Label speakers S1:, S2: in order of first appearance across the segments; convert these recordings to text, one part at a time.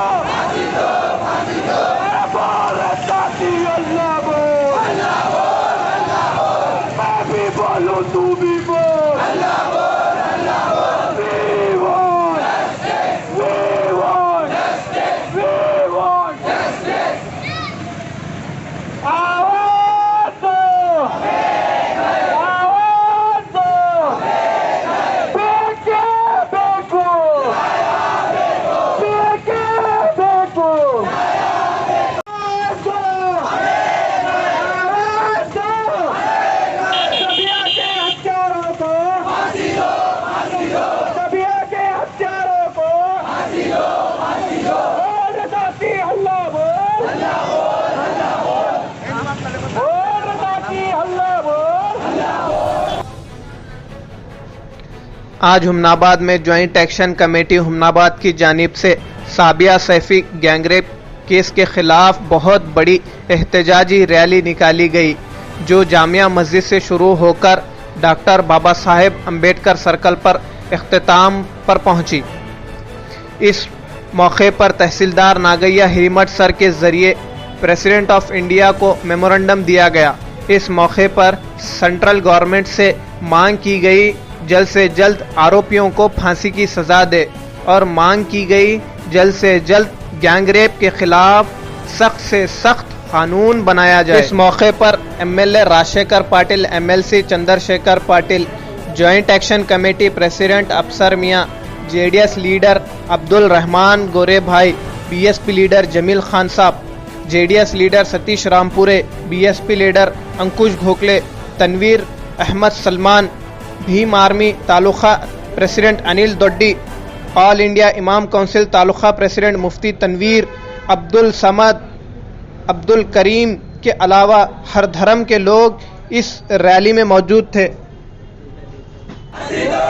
S1: अरे बोल रे साथी अल्लाह बोल, मैं भी बोलूं तू भी बोल, we want justice, we want justice, we want justice. आवाज दो, आवाज दो, बेटे बेटो, बेटे बेटो, आवाज दो, आवाज दो, सबिया के हत्यारों को फांसी दो, सबिया के हत्यारों को फांसी दो, बोल रे साथी अल्लाह बोल, बोल रे साथी अल्लाह बोल।
S2: आज हुमनाबाद में ज्वाइंट एक्शन कमेटी हुमनाबाद की जानिब से साबिया सैफी गैंगरेप केस के खिलाफ बहुत बड़ी एहतजाजी रैली निकाली गई, जो जामिया मस्जिद से शुरू होकर डॉक्टर बाबा साहेब अम्बेडकर सर्कल पर इख्तिताम पर पहुंची। इस मौके पर तहसीलदार नागैया हिरीमठ सर के जरिए प्रेसिडेंट ऑफ इंडिया को मेमोरेंडम दिया गया। इस मौके पर सेंट्रल गवर्नमेंट से मांग की गई जल्द से जल्द आरोपियों को फांसी की सजा दे और मांग की गई जल्द से जल्द गैंगरेप के खिलाफ सख्त से सख्त कानून बनाया जाए। इस मौके पर MLA Rajshekhar Patil, MLC Chandrashekhar Patil, joint action committee president Afsar Miyan, JDS leader Abdul Rahman Gore Bhai, BSP leader Jamil Khan Sahab, JDS leader Satish Rampure, BSP leader Ankush Ghokle, Tanveer Ahmed Salman, Bhim army taluka president Anil Doddi, all India Imam council taluka president Mufti Tanveer, Abdul Samad, Abdul Karim के अलावा हर धर्म के लोग इस रैली में मौजूद थे।
S1: सबिया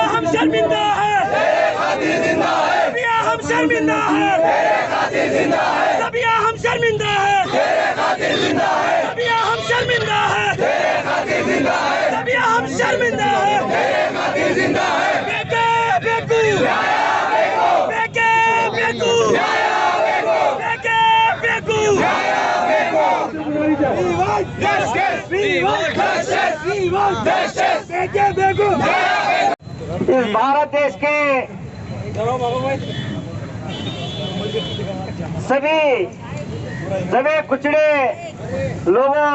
S1: हम शर्मिंदा है, सबिया हम शर्मिंदा है, सबिया हम शर्मिंदा है, सबिया हम शर्मिंदा है, सबिया हम शर्मिंदा है, बेटे बेटू, बेटे बेटू, बेटे बेटू, we want justice, we want justice, we want justice, बेटे बेटू। इस भारत देश के सभी दबे कुचड़े लोगों,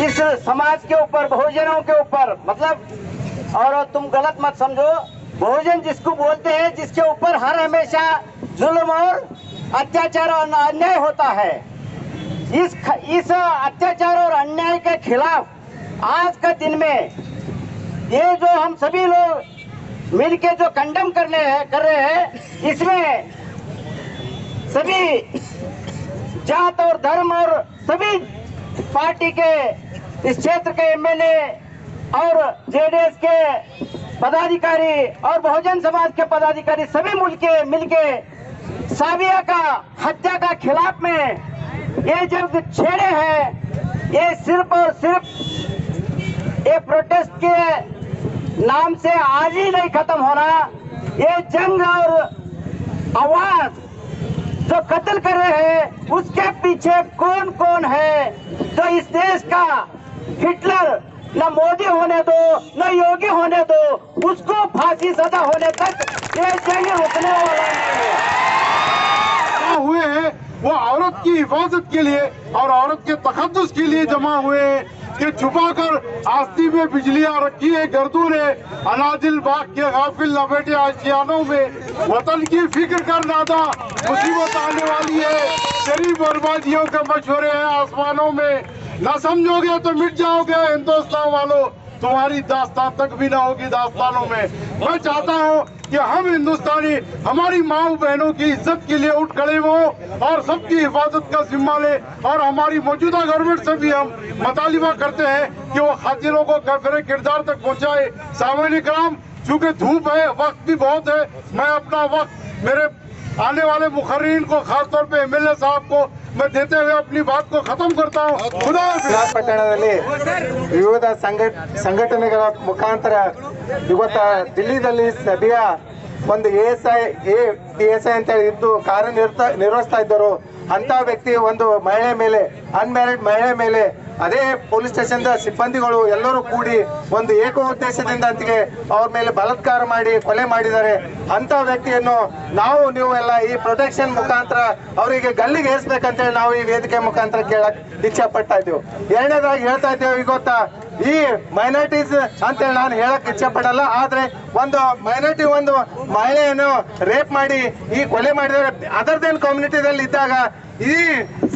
S1: इस समाज के ऊपर, बहुजनों के ऊपर, मतलब, और तुम गलत मत समझो, बहुजन जिसको बोलते हैं जिसके ऊपर हर हमेशा जुल्म और अत्याचार और अन्याय होता है, इस अत्याचार और अन्याय के खिलाफ आज का दिन में ये जो हम सभी लोग मिलके जो कंडम कर रहे हैं, इसमें सभी जात और धर्म और सभी पार्टी के, इस क्षेत्र के एमएलए और जेडीएस के पदाधिकारी और बहुजन समाज के पदाधिकारी सभी मिलके साबिया का हत्या का खिलाफ में ये जब छेड़े हैं, ये सिर्फ और सिर्फ ये प्रोटेस्ट के नाम से आज ही नहीं खत्म होना। ये जंग और आवाज जो कत्ल कर रहे हैं, उसके पीछे कौन कौन है, तो इस देश का हिटलर न मोदी होने दो न योगी होने दो, उसको फांसी सजा होने तक ये जंग रुकने वाला नहीं
S3: हुए हैं। वो औरत की हिफाजत के लिए और औरत के तकद्दुस के लिए जमा हुए हैं कि छुपाकर आस्ती में बिजलियां रखी है गर्दों ने, अनादिल बाग के गाफिल लपेटे आशियानों में वतन की फिक्र कर नादा, मुसीबत आने वाली है, तेरी बर्बादियों के मशवरे हैं आसमानों में, ना समझोगे तो मिट जाओगे हिंदुस्तान वालों, तुम्हारी दास्तान तक भी ना होगी दास्तानों में। मैं चाहता हूँ कि हम हिंदुस्तानी हमारी माँ बहनों की इज्जत के लिए उठ खड़े हों और सबकी हिफाजत का जिम्मा ले, और हमारी मौजूदा गवर्नमेंट से भी हम मुतालिबा करते हैं कि वो खातिरों को गैर किरदार तक पहुँचाए। सामान्य कराम, चूँकि धूप है, वक्त भी बहुत है, मैं अपना वक्त मेरे आने वाले मुखर्रीन को, खासतौर पे एमएलए साहब को मैं देते हुए अपनी बात को खत्म करता हूँ।
S4: ಪಟ್ಟಣದಲ್ಲಿ ವಿವಿಧ ಸಂಘಟನೆಗಳ ಮುಖಾಂತರ ಇವತ್ತು ದಿಲ್ಲಿದಲ್ಲಿ ಸಬಿಯಾ ಒಂದು ASI ಅಂತ ಹೇಳಿ ಇದ್ದು ಕಾರ್ಯನಿರ್ವಹಿಸ್ತಾ ಇದ್ದರು ಅಂತ ವ್ಯಕ್ತಿ ಒಂದು ಮಹಿಳೆ ಮೇಲೆ, ಅನ್ಮ್ಯಾರಿಡ್ ಮಹಿಳೆ ಮೇಲೆ ಅದೇ ಪೊಲೀಸ್ ಸ್ಟೇಷನ್ ಸಿಬ್ಬಂದಿಗಳು ಎಲ್ಲರೂ ಕೂಡಿ ಒಂದು ಏಕೋದ್ದೇಶದಿಂದ ಅಂತಿಗೆ ಅವ್ರ ಮೇಲೆ ಬಲಾತ್ಕಾರ ಮಾಡಿ ಕೊಲೆ ಮಾಡಿದ್ದಾರೆ. ಅಂತ ವ್ಯಕ್ತಿಯನ್ನು ನೀವು ಎಲ್ಲ ಈ ಪ್ರೊಟೆಕ್ಷನ್ ಮುಖಾಂತರ ಅವರಿಗೆ ಗಲ್ಲಿಗೆ ಏರಿಸ್ಬೇಕಂತೇಳಿ ನಾವು ಈ ವೇದಿಕೆ ಮುಖಾಂತರ ಕೇಳಕ್ ಇಚ್ಛೆ ಪಡ್ತಾ ಇದ್ದೀವಿ. ಎರಡನೇದಾಗಿ ಹೇಳ್ತಾ ಇದ್ದೇವೆ, ಈಗ ಗೊತ್ತಾ ಈ ಮೈನಾರಿಟೀಸ್ ಅಂತೇಳಿ ನಾನು ಹೇಳಕ್ ಇಚ್ಛೆ ಪಡಲ್ಲ, ಆದ್ರೆ ಒಂದು ಮೈನಾರಿಟಿ ಒಂದು ಮಹಿಳೆಯನ್ನು ರೇಪ್ ಮಾಡಿ ಈ ಕೊಲೆ ಮಾಡಿದರೆ ಅದರ್ದೇನ್ ಕಮ್ಯುನಿಟಿದಲ್ಲಿ ಇದ್ದಾಗ ಈ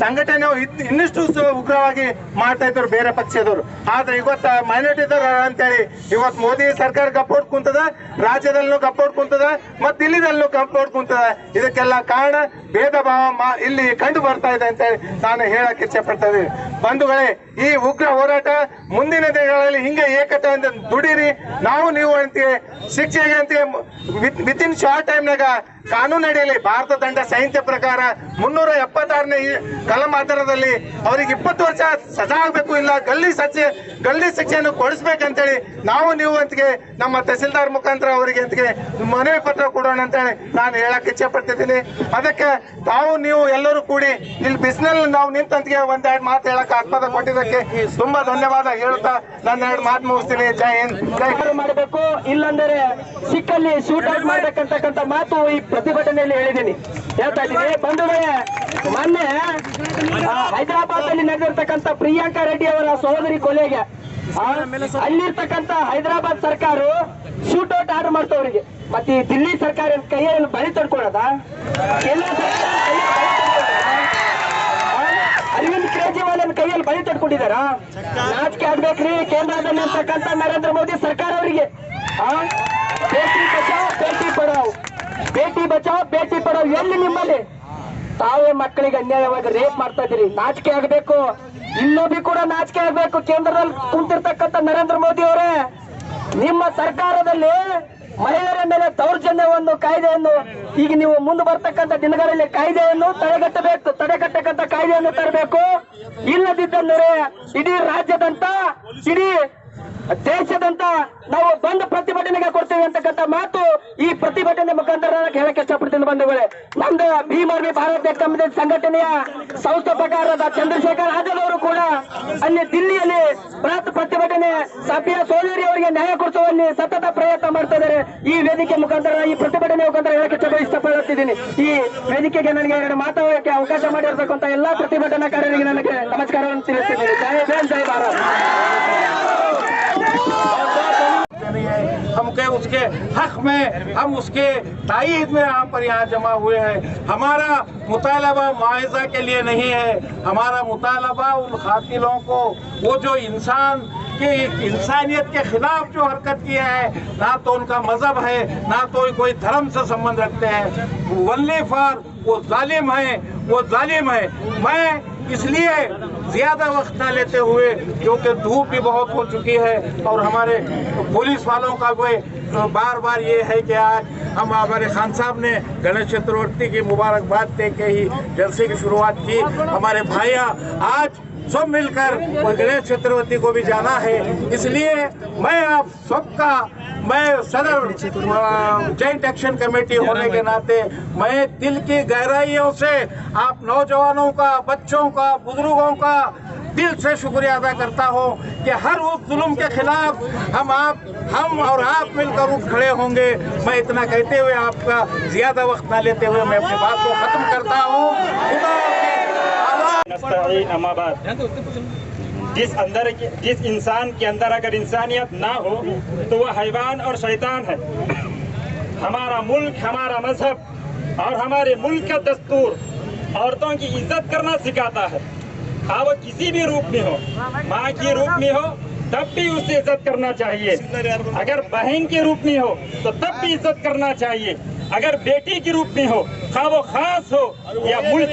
S4: ಸಂಘಟನೆ ಇನ್ನಿಷ್ಟು ಉಗ್ರವಾಗಿ ಮಾಡ್ತಾ ಇದ್ರು ಬೇರೆ ಪಕ್ಷದವರು. ಆದ್ರೆ ಇವತ್ತು ಮೈನಾರಿಟಿ ಅಂತೇಳಿ ಇವತ್ತು ಮೋದಿ ಸರ್ಕಾರ ಗಪ್ಪೋಡ್ ಕುಂತದ, ರಾಜ್ಯದಲ್ಲೂ ಗಪ್ಪೋಡ್ ಕುಂತದ, ಮತ್ತೆ ದಿಲ್ಲಿದಲ್ಲೂ ಗಪ್ಪೋಡ್ ಕುಂತದ. ಇದಕ್ಕೆಲ್ಲ ಕಾರಣ ಭೇದ ಭಾವ ಇಲ್ಲಿ ಕಂಡು ಬರ್ತಾ ಇದೆ ಅಂತೇಳಿ ನಾನು ಹೇಳಕ್ ಇಚ್ಛೆ ಪಡ್ತಾ ಇದ್ದೀನಿ. ಬಂಧುಗಳೇ, ಈ ಉಗ್ರ ಹೋರಾಟ ಮುಂದಿನ ದಿನಗಳಲ್ಲಿ ಹಿಂಗೆ ಏಕತೆ ಅಂತ ದುಡೀರಿ. ನೀವು ಅಂತೀವಿ ಶಿಕ್ಷೆಗೆ ಅಂತೀವಿ ವಿತಿನ್ ಶಾರ್ಟ್ ಟೈಮ್ನಾಗ ಕಾನೂನು ಅಡಿಯಲ್ಲಿ ಭಾರತ ದಂಡ ಸಂಹಿತೆ ಪ್ರಕಾರ 376ನೇ ಕಲಂ ಆಧಾರದಲ್ಲಿ ಅವರಿಗೆ 20 ವರ್ಷ ಸಜಾ ಆಗ್ಬೇಕು, ಇಲ್ಲ ಗಲ್ಲಿ ಶಿಕ್ಷೆಯನ್ನು ಕೊಡಿಸ್ಬೇಕಂತೇಳಿ ನೀವು ಅಂತಿಗೆ ನಮ್ಮ ತಹಸೀಲ್ದಾರ್ ಮುಖಾಂತರ ಅವರಿಗೆ ಅಂತಿಗೆ ಮನವಿ ಪತ್ರ ಕೊಡೋಣ ಅಂತೇಳಿ ನಾನು ಹೇಳಕ್ ಇಚ್ಛೆ ಪಡ್ತಿದ್ದೀನಿ. ಅದಕ್ಕೆ ನೀವು ಎಲ್ಲರೂ ಕೂಡಿ ಇಲ್ಲಿ ಬಿಸಿನಲ್ಲಿ ನಾವು ನಿಂತಂತಿಗೆ ಒಂದೆರಡು ಮಾತು ಹೇಳಕ್ ಆಸ್ಪದ ಕೊಟ್ಟಿದ್ದಕ್ಕೆ ತುಂಬಾ ಧನ್ಯವಾದ ಹೇಳುತ್ತಾ ನನ್ನ 2 ಮಾತು ಮುಗಿಸ್ತೀನಿ. ಜೈ ಹಿಂದ್, ಜೈ
S1: ಮಾಡಬೇಕು, ಇಲ್ಲಾಂದರೆ ಸಿಕ್ಕಲ್ಲಿ ಶೂಟ್ ಔಟ್ ಮಾಡ್ಬೇಕಂತಕ್ಕಂಥ ಮಾತು ಈ ಪ್ರತಿಭಟನೆಯಲ್ಲಿ ಹೇಳ್ತಾ ಇದ್ದೀನಿ. ಬಂಧುಗಳೇ, ಮೊನ್ನೆ ಹೈದರಾಬಾದ್ ಅಲ್ಲಿ ನಡೆದಿರ್ತಕ್ಕಂಥ ಪ್ರಿಯಾಂಕಾ ರೆಡ್ಡಿ ಅವರ ಸಹೋದರಿ ಕೊಲೆಗೆ ಅಲ್ಲಿರ್ತಕ್ಕಂಥ ಹೈದರಾಬಾದ್ ಸರ್ಕಾರ ಶೂಟ್ ಔಟ್ ಆರ್ಡರ್ ಮಾಡ್ತವ್ರಿಗೆ. ಮತ್ತೆ ಈ ದಿಲ್ಲಿ ಸರ್ಕಾರ ಕೈಯಲ್ಲಿ ಬಳಿ ತಡ್ಕೊಳ್ಳೋದ? ಅರವಿಂದ್ ಕೇಜ್ರಿವಾಲ್ ಕೈಯಲ್ಲಿ ಬಳಿ ತಡ್ಕೊಂಡಿದಾರ? ನಾಚಿಕೆ ಆಗ್ಬೇಕ್ರಿ ಕೇಂದ್ರದಲ್ಲಿ ಇರ್ತಕ್ಕಂಥ ನರೇಂದ್ರ ಮೋದಿ ಸರ್ಕಾರ ಅವರಿಗೆ. ಬೇಟಿ ಬಚಾವ್ ಬೇಟಿ ಪಡಾವ್, ಬೇಟಿ ಬಚಾವ್ ಬೇಟಿ ಪಡಾವ್ ಎಲ್ಲಿ ನಿಮ್ಮಲ್ಲಿ? ತಾವೇ ಮಕ್ಕಳಿಗೆ ಅನ್ಯಾಯವಾಗಿ ರೇಪ್ ಮಾಡ್ತಾ ಇದ್ದೀರಿ. ನಾಚಿಕೆ ಆಗಬೇಕು, ಇನ್ನೊಬ್ಬಿ ಕೂಡ ನಾಚಿಕೆ ಆಗಬೇಕು. ಕೇಂದ್ರದಲ್ಲಿ ಕುಂತಿರ್ತಕ್ಕಂಥ ನರೇಂದ್ರ ಮೋದಿ ಅವರೇ, ನಿಮ್ಮ ಸರ್ಕಾರದಲ್ಲಿ ಮಹಿಳೆಯರ ಮೇಲೆ ದೌರ್ಜನ್ಯವನ್ನು ಕಾಯ್ದೆಯನ್ನು ಈಗ ನೀವು ಮುಂದೆ ಬರ್ತಕ್ಕಂಥ ದಿನಗಳಲ್ಲಿ ಕಾಯ್ದೆಯನ್ನು ತಡೆಗಟ್ಟಕ್ಕಂಥ ಕಾಯ್ದೆಯನ್ನು ತರಬೇಕು. ಇಲ್ಲದಿದ್ದರೆ ಇಡೀ ರಾಜ್ಯದಂತ ಇಡೀ ದೇಶದಂತ ನಾವು ಬಂದ್ ಪ್ರತಿಭಟನೆಗೆ ಕೊಡ್ತೇವೆ ಅಂತಕ್ಕಂಥ ಮಾತು ಈ ಪ್ರತಿಭಟನೆ ಮುಖಾಂತರ ಹೇಳಕ್ಕೆ ಇಷ್ಟಪಡ್ತೀನಿ. ಬಂಧುಗಳೇ, ನಮ್ದು ಭೀಮರ್ವಿ ಭಾರತ ಕಮ್ಯುನಿಸ್ಟ್ ಸಂಘಟನೆಯ ಸಂಸ್ಥಾಪಕರಾದ ಚಂದ್ರಶೇಖರ್ ಆಜಾದ್ ಅವರು ಕೂಡ ಅಲ್ಲಿ ದಿಲ್ಲಿಯಲ್ಲಿ ಬೃಹತ್ ಪ್ರತಿಭಟನೆ ಸಾಬಿಯಾ ಸೋದರಿ ಅವರಿಗೆ ನ್ಯಾಯ ಕೊಡಿಸುವಲ್ಲಿ ಸತತ ಪ್ರಯತ್ನ ಮಾಡ್ತಾ ಇದ್ದಾರೆ. ಈ ವೇದಿಕೆ ಮುಖಾಂತರ, ಈ ಪ್ರತಿಭಟನೆ ಮುಖಾಂತರ ಹೇಳಕ್ಕೆ ಇಷ್ಟಪಡುತ್ತಿದ್ದೀನಿ. ಈ ವೇದಿಕೆಗೆ ನನಗೆ 2 ಮಾತಾಡೋಕೆ ಅವಕಾಶ ಮಾಡಿರ್ತಕ್ಕಂಥ ಎಲ್ಲಾ ಪ್ರತಿಭಟನಾಕಾರರಿಗೆ ನನಗೆ ನಮಸ್ಕಾರವನ್ನು ತಿಳಿಸುತ್ತೇನೆ. ಜೈ ಭೀಮ್, ಜೈ ಭಾರತ್.
S5: हम के उसके हक में, हम उसके तायीद में यहाँ जमा हुए हैं। हमारा मुतालबा मुआवजा के लिए नहीं है, हमारा मुतालबा उन कातिलों को, वो जो इंसानियत के खिलाफ जो हरकत किया है, ना तो उनका मजहब है, ना तो कोई धर्म से संबंध रखते हैं, वल्ले फॉर वो जालिम है। मैं इसलिए ज्यादा वक्त न लेते हुए, क्योंकि धूप भी बहुत हो चुकी है और हमारे पुलिस वालों का कोई बार ये है कि आज हमारे खान साहब ने गणेश चतुर्थी की मुबारकबाद दे के ही जलसे की शुरुआत की। हमारे भाइया आज सब मिलकर गणेश चतुर्थी को भी जाना है, इसलिए मैं आप सबका, मैं सदर जॉइंट एक्शन कमेटी होने के नाते मैं दिल की गहराइयों से आप नौजवानों का, बच्चों का, बुजुर्गों का दिल से शुक्रिया अदा करता हूँ कि हर उस जुल्म के खिलाफ हम और आप मिलकर उठ खड़े होंगे। मैं इतना कहते हुए आपका ज्यादा वक्त न लेते हुए मैं अपनी बात को खत्म करता हूँ।
S6: जिस इंसान के अंदर अगर इंसानियत ना हो तो वह हैवान और शैतान है। हमारा मुल्क, हमारा मजहब और हमारे मुल्क का दस्तूर औरतों की इज्जत करना सिखाता है। हाँ, वो किसी भी रूप में हो, माँ के रूप में हो तब भी उसे इज्जत करना चाहिए, अगर बहन के रूप में हो तो तब भी इज्जत करना चाहिए, अगर बेटी के रूप में हो, खा वो खास हो या मुल्क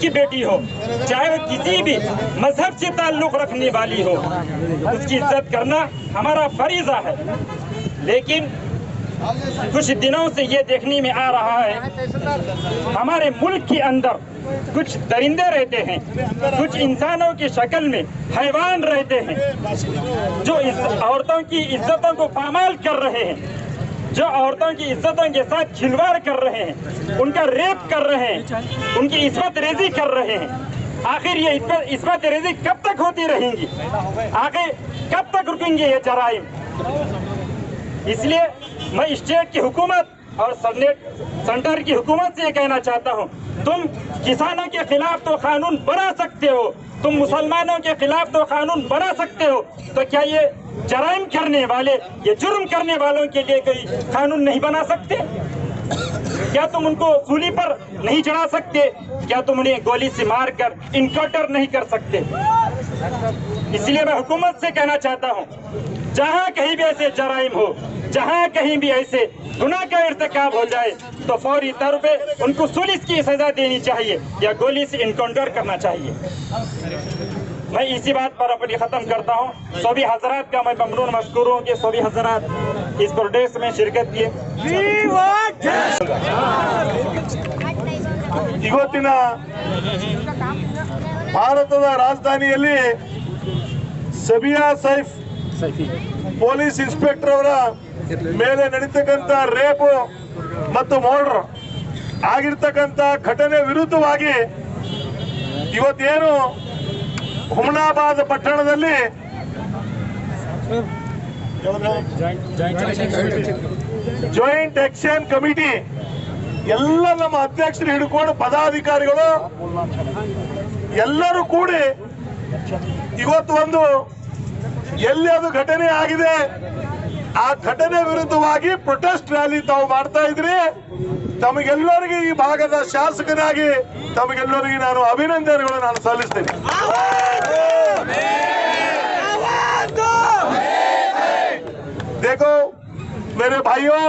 S6: की बेटी हो, चाहे वो किसी भी मजहब से ताल्लुक रखने वाली हो, उसकी इज्जत करना हमारा फरीजा है। लेकिन कुछ दिनों से ये देखने में आ रहा है, हमारे मुल्क के अंदर कुछ दरिंदे रहते हैं, कुछ इंसानों की शक्ल में हैवान रहते हैं, जो औरतों की इज्जतों को पामाल कर रहे हैं। जो औरतों की इज्जतों के साथ खिलवाड़ कर रहे हैं, उनका रेप कर रहे हैं, उनकी इस्मत रेजी कर रहे हैं। आखिर ये इस्मत रेजी कब तक होती रहेंगी? आखिर कब तक रुकेंगे ये जराइम? इसलिए मैं स्टेट की हुकूमत और सेंटर की हुकूमत से ये कहना चाहता हूँ, तुम किसानों के खिलाफ तो कानून बना सकते हो, तुम मुसलमानों के खिलाफ तो कानून बना सकते हो, तो क्या ये जराइम करने वाले, ये जुर्म करने वालों के लिए कोई कानून नहीं बना सकते? क्या तुम उनको सूली पर नहीं चढ़ा सकते? क्या तुम उन्हें गोली से मारकर इनकाउंटर नहीं कर सकते? इसलिए मैं हुकूमत से कहना चाहता हूँ, जहाँ कहीं भी ऐसे जराइम हो, जहाँ कहीं भी ऐसे गुनाह का इर्तिकाब हो जाए, तो फौरी तौर पे उनको सूली की सजा देनी चाहिए या गोली से इनकाउंटर करना चाहिए। मैं इसी बात पर अपनी खत्म करता हूँ। सभी हजरात का मैं ममनून मशकूर हूँ कि सभी हजरात इस प्रोटेस्ट में शिरकत किए।
S3: ಇವತ್ತಿನ ಭಾರತದ ರಾಜಧಾನಿಯಲ್ಲಿ ಸಬಿಯಾ ಸೈಫಿ ಪೊಲೀಸ್ ಇನ್ಸ್ಪೆಕ್ಟರ್ ಅವರ ಮೇಲೆ ನಡೀತಕ್ಕಂಥ ರೇಪ್ ಮತ್ತು ಮರ್ಡರ್ ಆಗಿರ್ತಕ್ಕಂಥ ಘಟನೆ ವಿರುದ್ಧವಾಗಿ ಇವತ್ತೇನು ಹುಮನಾಬಾದ್ ಪಟ್ಟಣದಲ್ಲಿ ಜಾಯಿಂಟ್ ಆಕ್ಷನ್ ಕಮಿಟಿ ಎಲ್ಲ ನಮ್ಮ ಅಧ್ಯಕ್ಷರು ಹಿಡ್ಕೊಂಡು ಪದಾಧಿಕಾರಿಗಳು ಎಲ್ಲರೂ ಕೂಡಿ ಇವತ್ತು ಒಂದು ಎಲ್ಲಿ ಅದು ಘಟನೆ ಆಗಿದೆ ಆ ಘಟನೆ ವಿರುದ್ಧವಾಗಿ ಪ್ರೊಟೆಸ್ಟ್ ರ್ಯಾಲಿ ತಾವು ಮಾಡ್ತಾ ಇದ್ರಿ. ತಮಗೆಲ್ಲರಿಗೂ ಈ ಭಾಗದ ಶಾಸಕನಾಗಿ ತಮಗೆಲ್ಲರಿಗೂ ನಾನು ಅಭಿನಂದನೆಗಳು ನಾನು ಸಲ್ಲಿಸ್ತೇನೆ. देखो मेरे भाइयों,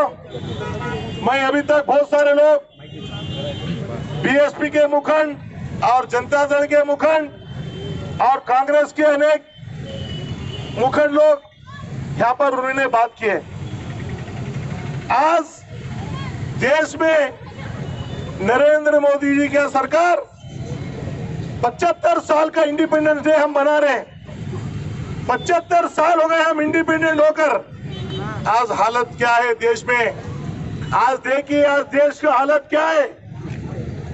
S3: मैं अभी तक बहुत सारे लोग बीएसपी के मुखंड और जनता दल के मुखंड और कांग्रेस के अनेक मुखंड लोग यहाँ पर उन्होंने बात की है। आज देश में नरेंद्र मोदी जी की सरकार 75 साल का इंडिपेंडेंस डे हम मना रहे हैं। 75 साल हो गए हम इंडिपेंडेंट होकर। आज हालत क्या है देश में? आज देखिए आज देश का हालत क्या है।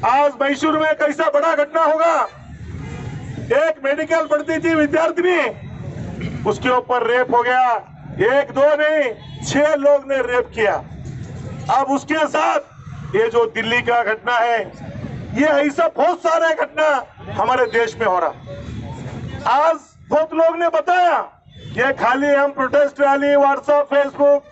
S3: आज मैसूर में कैसा बड़ा घटना होगा। एक मेडिकल पढ़ती थी विद्यार्थिनी, उसके ऊपर रेप हो गया। एक दो नहीं 6 लोग ने रेप किया। अब उसके साथ ये जो दिल्ली का घटना है, ये ऐसा बहुत सारे घटना हमारे देश में हो रहा। आज बहुत लोग ने बताया ये खाली हम protest rally WhatsApp Facebook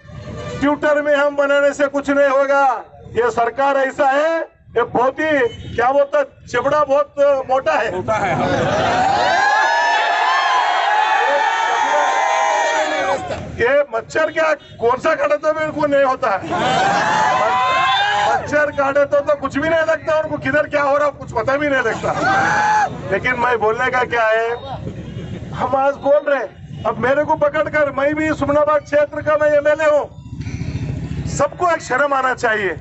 S3: Twitter में हम बनाने से कुछ नहीं होगा। ये सरकार ऐसा है, ये बहुत ही क्या बोलता चिबड़ा बहुत मोटा है। ये मच्छर क्या कौन सा काटे तो बिल्कुल नहीं होता है। मच्छर काटे तो कुछ भी नहीं लगता, उनको किधर क्या हो रहा कुछ पता भी नहीं लगता। लेकिन मैं बोलने का क्या है, हम आज बोल रहे हैं, अब मेरे को पकड़कर, मैं भी सुमनाबाद क्षेत्र का मैं एमएलए हूँ, सबको एक शर्म आना चाहिए।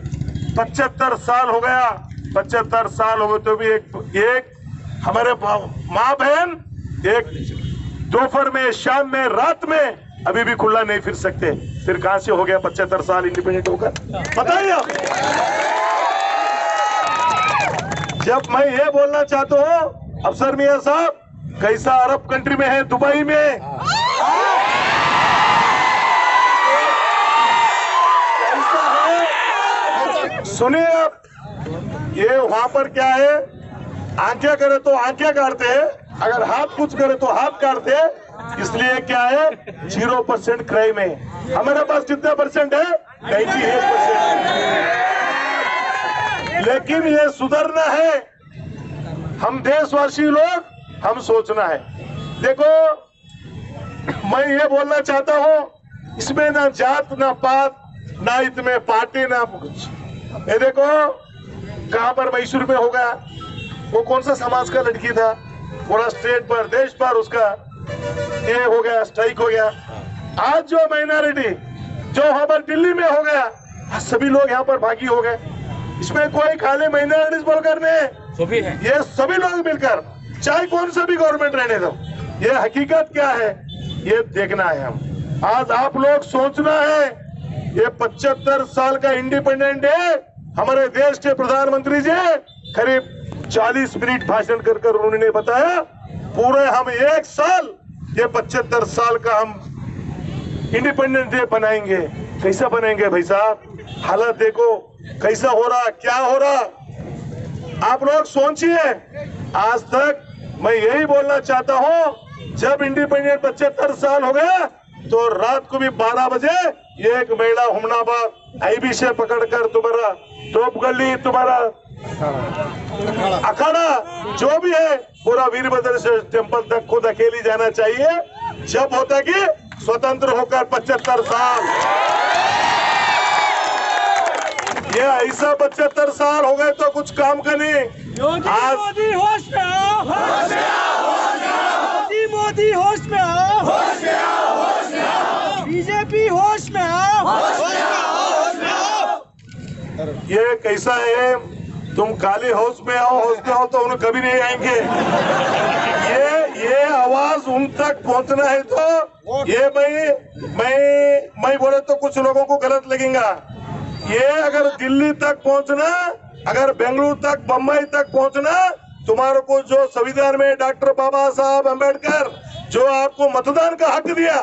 S3: 75 साल हो गया, 75 साल हो गए तो भी एक हमारे माँ बहन एक दोपहर में, शाम में, रात में अभी भी खुला नहीं फिर सकते। फिर कहां से हो गया 75 साल इंडिपेंडेंट होकर? बताइए आप। जब मैं ये बोलना चाहता हूँ, अफसर मियां साहब कैसा अरब कंट्री में है, दुबई में सुनिए आप, ये वहां पर क्या है, आंखें करे तो आंखें काटते हैं, अगर हाथ कुछ करे तो हाथ काटते हैं। इसलिए क्या है 0% क्राइम है। हमारे पास कितना परसेंट है? 98%। लेकिन ये सुधरना है, हम देशवासी लोग हम सोचना है। देखो मैं ये बोलना चाहता हूँ, इसमें ना जात ना पात ना इसमें पार्टी ना कुछ। ये देखो कहां पर मैसूर में होगा, वो कौन सा समाज का लड़की था, पूरा स्टेट पर देश पर उसका ये हो गया, स्ट्राइक हो गया। आज जो माइनॉरिटी जो वहां पर दिल्ली में हो गया, सभी लोग यहाँ पर भागी हो गए। इसमें कोई खाली माइनॉरिटीज बोलकर नहीं, ये सभी लोग मिलकर, चाहे कौन सा भी गवर्नमेंट रहने दो, ये हकीकत क्या है ये देखना है। हम आज आप लोग सोचना है ये 75 साल का इंडिपेंडेंट डे हमारे देश के प्रधानमंत्री जी करीब 40 मिनट भाषण कर उन्होंने बताया पूरे हम एक साल ये 75 साल का हम इंडिपेंडेंस डे बनाएंगे। कैसा बनाएंगे भाई साहब? हालत देखो कैसा हो रहा, क्या हो रहा। आप लोग सोचिए। आज तक मैं यही बोलना चाहता हूं, जब इंडिपेंडेंस 75 साल हो गया तो रात को भी 12 बजे एक महिला हुमनाबाद आईबी से पकड़कर तुम्हारा टोप गली, तुम्हारा अखाड़ा जो भी है पूरा वीरभद्र से टेम्पल तक खुद अकेली जाना चाहिए। जब होता कि स्वतंत्र होकर 75 साल, ये ऐसा 75 साल हो गए तो कुछ काम का नहीं। आज
S7: मोदी होश में आओ, मोदी होश में आओ, बीजेपी होश में आओ।
S3: ये कैसा है, तुम काली हाउस में आओ तो उन्हें कभी नहीं आएंगे। ये आवाज उन तक पहुंचना है तो ये मैं बोले तो कुछ लोगों को गलत लगेगा। ये अगर दिल्ली तक पहुंचना, अगर बेंगलुरु तक, बम्बई तक पहुंचना, तुम्हारे को जो संविधान में डॉक्टर बाबा साहब अम्बेडकर जो आपको मतदान का हक दिया,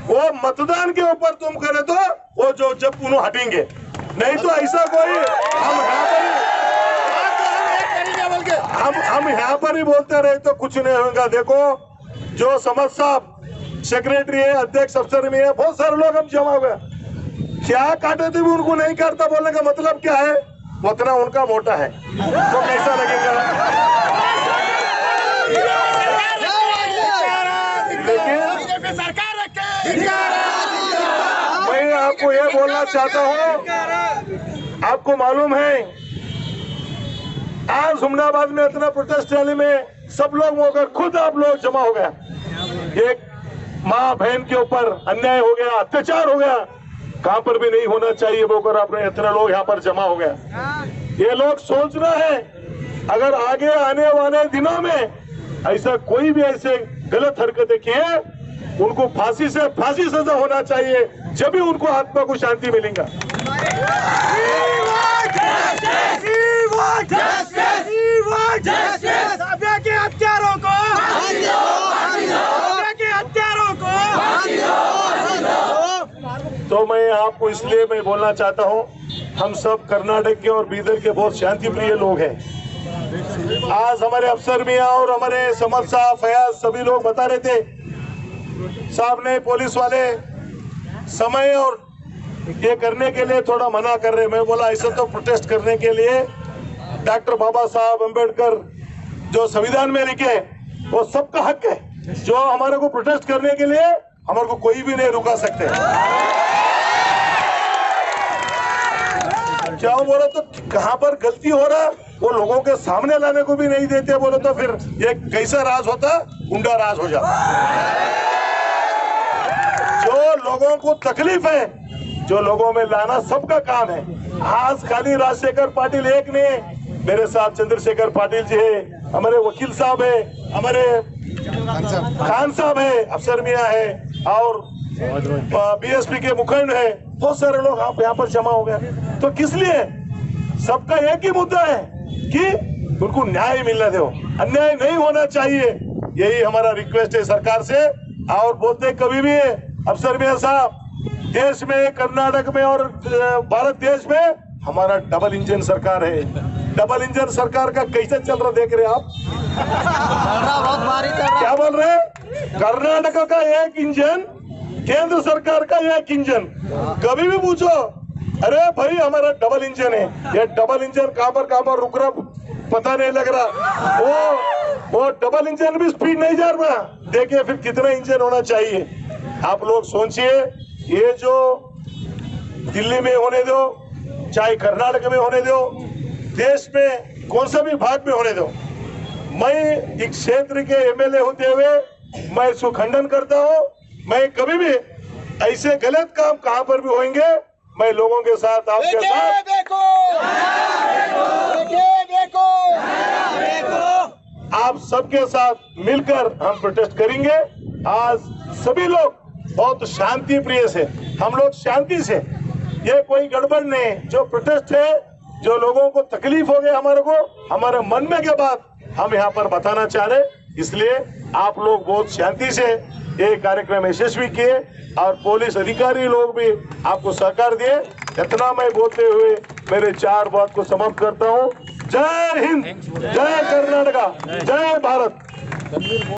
S3: वो मतदान के ऊपर तुम करे तो वो जो जब उन्हें हटेंगे, नहीं तो ऐसा कोई हम यहाँ पर ही बोलते रहे तो कुछ नहीं होगा। देखो जो समझ साहब सेक्रेटरी है, अध्यक्ष अफसर में है, बहुत सारे लोग हम जमा हुए, क्या काटे थे भी उनको नहीं करता, बोलने का मतलब क्या है? उतना उनका मोटा है तो कैसा लगेगा? लेकिन मैं आपको ये बोलना चाहता हूँ, आपको मालूम है आज हुमनाबाद में इतना प्रोटेस्ट रैली में सब लोग होकर खुद आप लोग जमा हो गया। एक माँ बहन के ऊपर अन्याय हो गया, अत्याचार हो गया, कहां पर भी नहीं होना चाहिए बोकर आपने इतना लोग यहाँ पर जमा हो गया। ये लोग सोच रहे हैं अगर आगे आने वाले दिनों में ऐसा कोई भी ऐसे गलत हरकतें किए, उनको फांसी सजा होना चाहिए, जब भी उनको आत्मा को शांति मिलेगा। तो मैं आपको इसलिए मैं बोलना चाहता हूं, हम सब कर्नाटक के और बीदर के बहुत शांति प्रिय लोग हैं। आज हमारे अफसर मियां और हमारे समर साहब, फयाज, सभी लोग बता रहे थे, साहब ने पुलिस वाले समय और ये करने के लिए थोड़ा मना कर रहे। मैं बोला ऐसा तो प्रोटेस्ट करने के लिए डॉक्टर बाबा साहब अम्बेडकर जो संविधान में लिखे वो सबका हक है, जो हमारे को प्रोटेस्ट करने के लिए हमारे को कोई भी नहीं रुका सकते। क्या बोला तो कहां पर गलती हो रहा वो लोगों के सामने लाने को भी नहीं देते, बोले तो फिर ये कैसा राज होता, गुंडा राज हो जाता। जो लोगों को तकलीफ है, जो लोगों में लाना सबका काम है। आज खाली राजशेखर पाटिल एक नहीं, मेरे साथ चंद्रशेखर पाटिल जी है, हमारे वकील साहब है, हमारे खान साहब है, अफसर मियां है और बीएसपी के मुखंड है, बहुत सारे लोग आप यहाँ पर जमा हो गए। तो किस लिए? सबका एक ही मुद्दा है कि उनको न्याय मिलना दो, अन्याय नहीं होना चाहिए। यही हमारा रिक्वेस्ट है सरकार से। और बोलते कभी भी अफसर मियां साहब, देश में, कर्नाटक में और भारत देश में हमारा डबल इंजन सरकार है। डबल इंजन सरकार का कैसे चल रहा देख रहे आप? क्या बोल रहे? कर्नाटक का एक इंजन, केंद्र सरकार का एक इंजन। कभी भी पूछो, अरे भाई हमारा डबल इंजन है, ये डबल इंजन कहां पर रुक रहा पता नहीं लग रहा। वो डबल इंजन भी स्पीड नहीं जा रहा। देखिए फिर कितना इंजन होना चाहिए। आप लोग सोचिए, ये जो दिल्ली में होने दो, चाहे कर्नाटक में होने दो, देश में कौन सा भी भाग में होने दो, मैं एक क्षेत्र के एमएलए होते हुए मैं इसको खंडन करता हूं। मैं कभी भी ऐसे गलत काम कहां पर भी होंगे, मैं लोगों के साथ, आपके साथ, आप सबके साथ मिलकर हम प्रोटेस्ट करेंगे। आज सभी लोग बहुत शांति प्रिय से, हम लोग शांति से
S8: ये कोई गड़बड़ नहीं। जो प्रोटेस्ट है, जो लोगों को तकलीफ हो गया हमारे को, हमारे मन में के बात हम यहाँ पर बताना चाह रहे, इसलिए आप लोग बहुत शांति से ये कार्यक्रम यशस्वी किए और पुलिस अधिकारी लोग भी आपको सहकार दिए। इतना मैं बोलते हुए मेरे 4 बात को समाप्त करता हूँ। जय हिंद, जय कर्नाटका, जय भारत।